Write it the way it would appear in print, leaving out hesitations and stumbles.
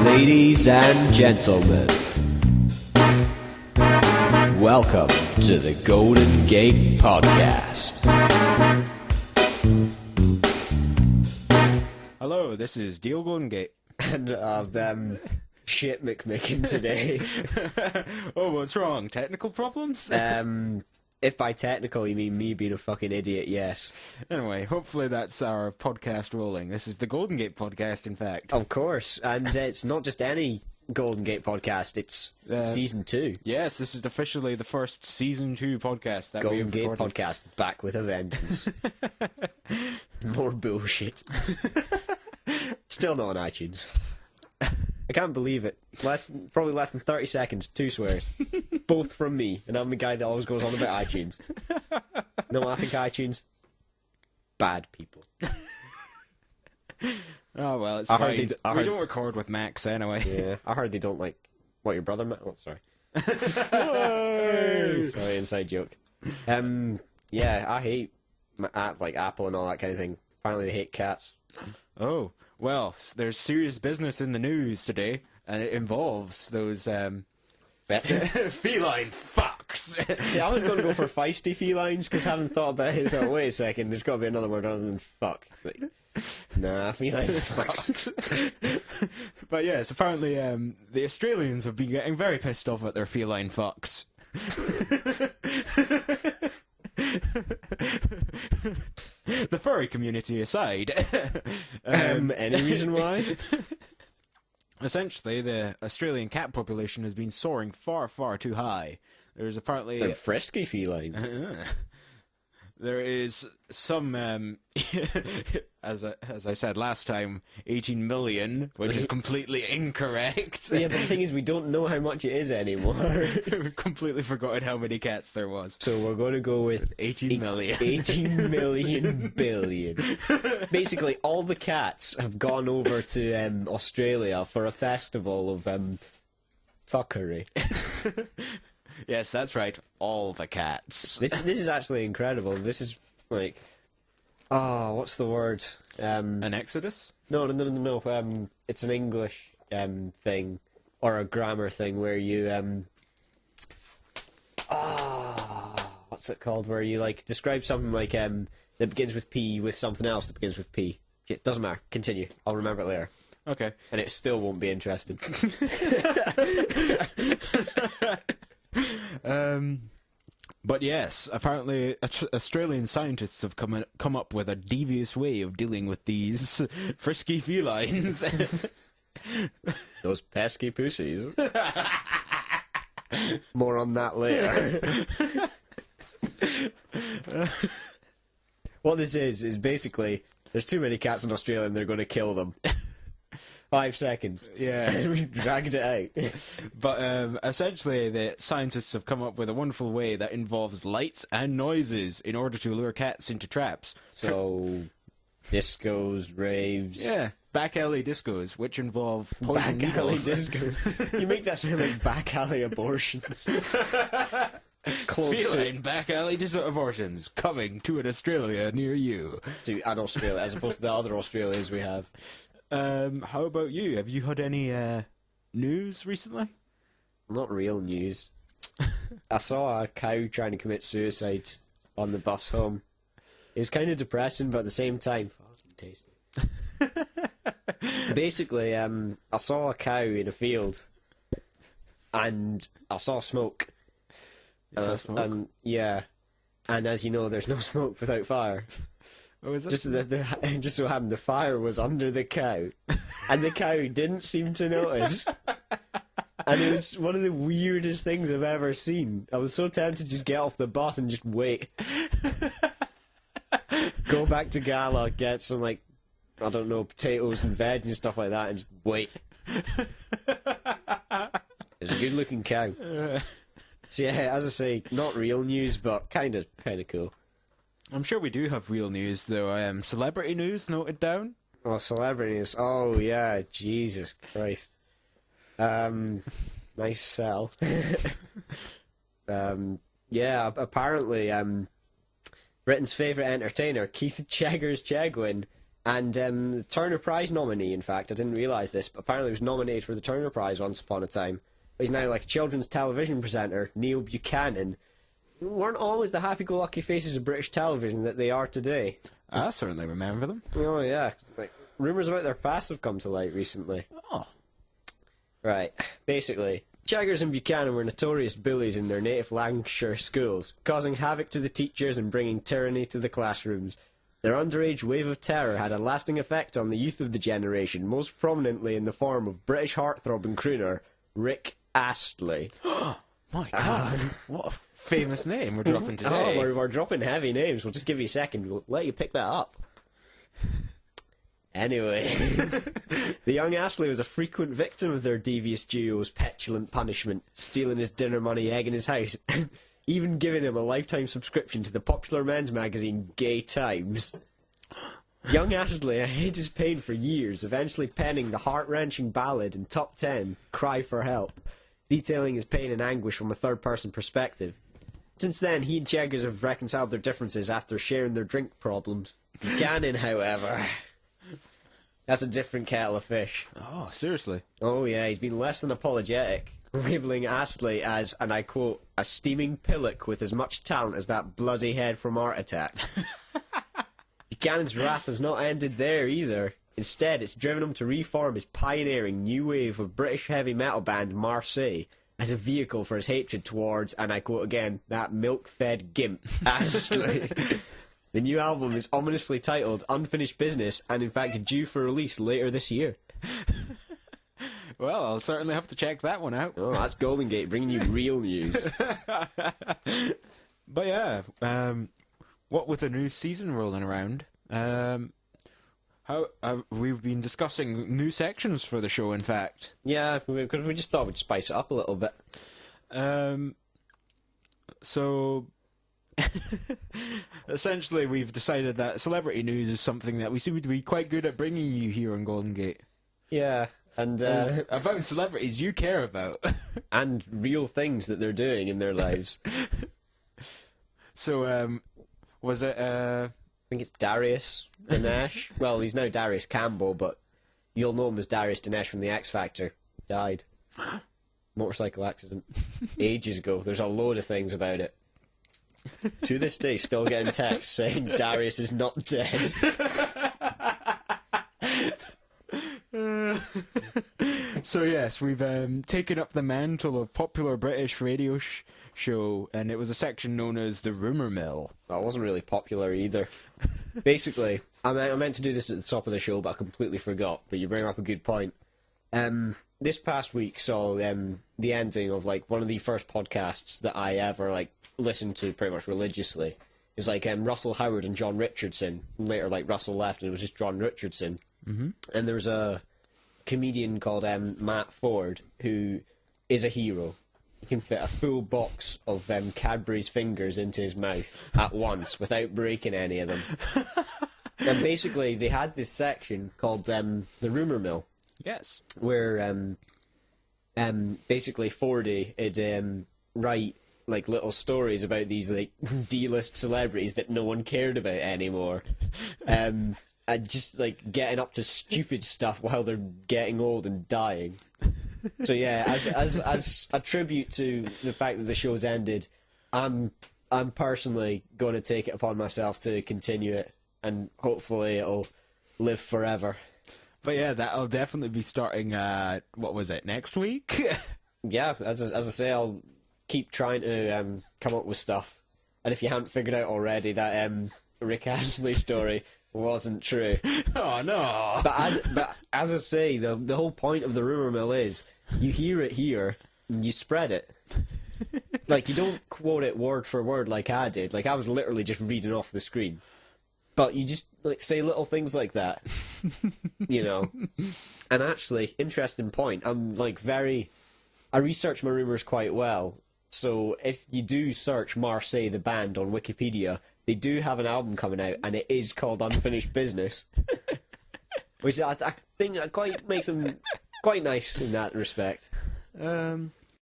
Ladies and gentlemen, welcome to the Golden Gate Podcast. Hello, this is Deal Golden Gate. And shit McMicken today. Oh, what's wrong? Technical problems? If by technical you mean me being a fucking idiot, yes. Anyway, hopefully that's our podcast rolling. This is the Golden Gate Podcast, in fact. Of course, and it's not just any Golden Gate Podcast, it's Season 2. Yes, this is officially the first Season 2 podcast that Golden we've Gate recorded. Podcast, back with a vengeance. More bullshit. Still not on iTunes. I can't believe it. Probably less than 30 seconds, 2 swears. Both from me, and I'm the guy that always goes on about iTunes. No, I think iTunes, bad people. Oh, well, it's I heard fine. they We don't record with Max anyway. Yeah, I heard they don't like what your brother. Oh, sorry. Sorry, inside joke. Yeah, I hate like Apple and all that kind of thing. Apparently, they hate cats. Oh, well, there's serious business in the news today, and it involves those feline fucks. See, I was going to go for feisty felines because I haven't thought about it. I thought, wait a second, there's got to be another word other than fuck. Like, nah, feline fucks. But yes, apparently the Australians have been getting very pissed off at their feline fucks. The furry community aside. Any reason why? Essentially, the Australian cat population has been soaring far, far too high. There's apparently... They're frisky felines. There is some, as I said last time, 18 million, which is completely incorrect. Yeah, but the thing is, we don't know how much it is anymore. We've completely forgotten how many cats there was. So we're going to go with 18 million. 18 million billion. Basically, all the cats have gone over to Australia for a festival of fuckery. Yes, that's right. All the cats. This is actually incredible. This is like, what's the word? An exodus? No. It's an English thing or a grammar thing where you what's it called? Where you like describe something like that begins with P with something else that begins with P. Shit, doesn't matter. Continue. I'll remember it later. Okay. And it still won't be interesting. But yes, apparently Australian scientists have come up with a devious way of dealing with these frisky felines. Those pesky pussies. More on that later. What this is basically there's too many cats in Australia and they're going to kill them. 5 seconds. Yeah. We dragged it out. But essentially, the scientists have come up with a wonderful way that involves lights and noises in order to lure cats into traps. So, discos, raves. Yeah, back alley discos, which involve poison Back alley needles. discos. You make that sound like back alley abortions. Close Feline back alley abortions coming to an Australia near you. to an Australia as opposed to the other Australias we have. How about you? Have you had any news recently? Not real news. I saw a cow trying to commit suicide on the bus home. It was kind of depressing, but at the same time, fucking tasty. Basically, I saw a cow in a field, and I saw smoke. You saw smoke? And yeah, and as you know, there's no smoke without fire. Oh, is Just just so happened the fire was under the cow, and the cow didn't seem to notice. And it was one of the weirdest things I've ever seen. I was so tempted to just get off the bus and just wait. Go back to Gala, get some, like, I don't know, potatoes and veg and stuff like that, and just wait. It's a good looking cow. So yeah, as I say, not real news, but kind of cool. I'm sure we do have real news, though. Celebrity news noted down. Oh, celebrities. Oh, yeah, Jesus Christ. Nice sell. Yeah, apparently, Britain's favourite entertainer, Keith Cheggers Chegwin, And the Turner Prize nominee, in fact, I didn't realise this, but apparently he was nominated for the Turner Prize once upon a time. But he's now like a children's television presenter, Neil Buchanan. Weren't always the happy-go-lucky faces of British television that they are today. I certainly remember them. Oh, yeah. Like, rumours about their past have come to light recently. Oh. Right. Basically, Jaggers and Buchanan were notorious bullies in their native Lancashire schools, causing havoc to the teachers and bringing tyranny to the classrooms. Their underage wave of terror had a lasting effect on the youth of the generation, most prominently in the form of British heartthrob and crooner Rick Astley. My God, what a famous name we're dropping today. Oh, we're dropping heavy names. We'll just give you a second. We'll let you pick that up. Anyway, the young Astley was a frequent victim of their devious duo's petulant punishment, stealing his dinner money, egging his house, even giving him a lifetime subscription to the popular men's magazine Gay Times. Young Astley hid his pain for years, eventually penning the heart-wrenching ballad in Top 10, Cry for Help, detailing his pain and anguish from a third-person perspective. Since then, he and Jaggers have reconciled their differences after sharing their drink problems. Buchanan, however, that's a different kettle of fish. Oh, seriously? Oh yeah, he's been less than apologetic, labelling Astley as, and I quote, a steaming pillock with as much talent as that bloody head from Art Attack. Buchanan's wrath has not ended there either. Instead, it's driven him to reform his pioneering new wave of British heavy metal band Marseille as a vehicle for his hatred towards, and I quote again, that milk-fed gimp, Astley. The new album is ominously titled Unfinished Business, and in fact due for release later this year. Well, I'll certainly have to check that one out. Oh, that's Golden Gate bringing you real news. But yeah, what with the new season rolling around, how we've been discussing new sections for the show, in fact. Yeah, because we just thought we'd spice it up a little bit. So, essentially, we've decided that celebrity news is something that we seem to be quite good at bringing you here on Golden Gate. Yeah, and about celebrities you care about. and real things that they're doing in their lives. So, was it... I think it's Darius Dinesh. Well, he's now Darius Campbell, but you'll know him as Darius Dinesh from the X Factor. Died. Motorcycle accident. Ages ago. There's a load of things about it. To this day, still getting texts saying Darius is not dead. So yes, we've taken up the mantle of popular British radio show, and it was a section known as the Rumour Mill. That wasn't really popular either. Basically, I meant to do this at the top of the show, but I completely forgot. But you bring up a good point. This past week saw the ending of like one of the first podcasts that I ever listened to pretty much religiously. It was like Russell Howard and John Richardson. And later, Russell left, and it was just John Richardson. Mm-hmm. And there was a comedian called Matt Ford who is a hero. He can fit a full box of Cadbury's fingers into his mouth at once without breaking any of them. And basically, they had this section called the Rumour Mill. Yes. Where basically Fordy would write little stories about these D-list celebrities that no one cared about anymore. And just getting up to stupid stuff while they're getting old and dying. So yeah, as a tribute to the fact that the show's ended, I'm personally going to take it upon myself to continue it, and hopefully it'll live forever. But yeah, that'll definitely be starting. What was it, next week? Yeah, as I say, I'll keep trying to come up with stuff. And if you haven't figured out already, that Rick Astley story wasn't true. Oh no! But as I say, the whole point of the Rumour Mill is you hear it here and you spread it. You don't quote it word for word like I did. I was literally just reading off the screen. But you just say little things like that, you know. And actually, interesting point. I research my rumours quite well. So if you do search Marseille the band on Wikipedia, they do have an album coming out, and it is called Unfinished Business, which I think quite makes them quite nice in that respect. And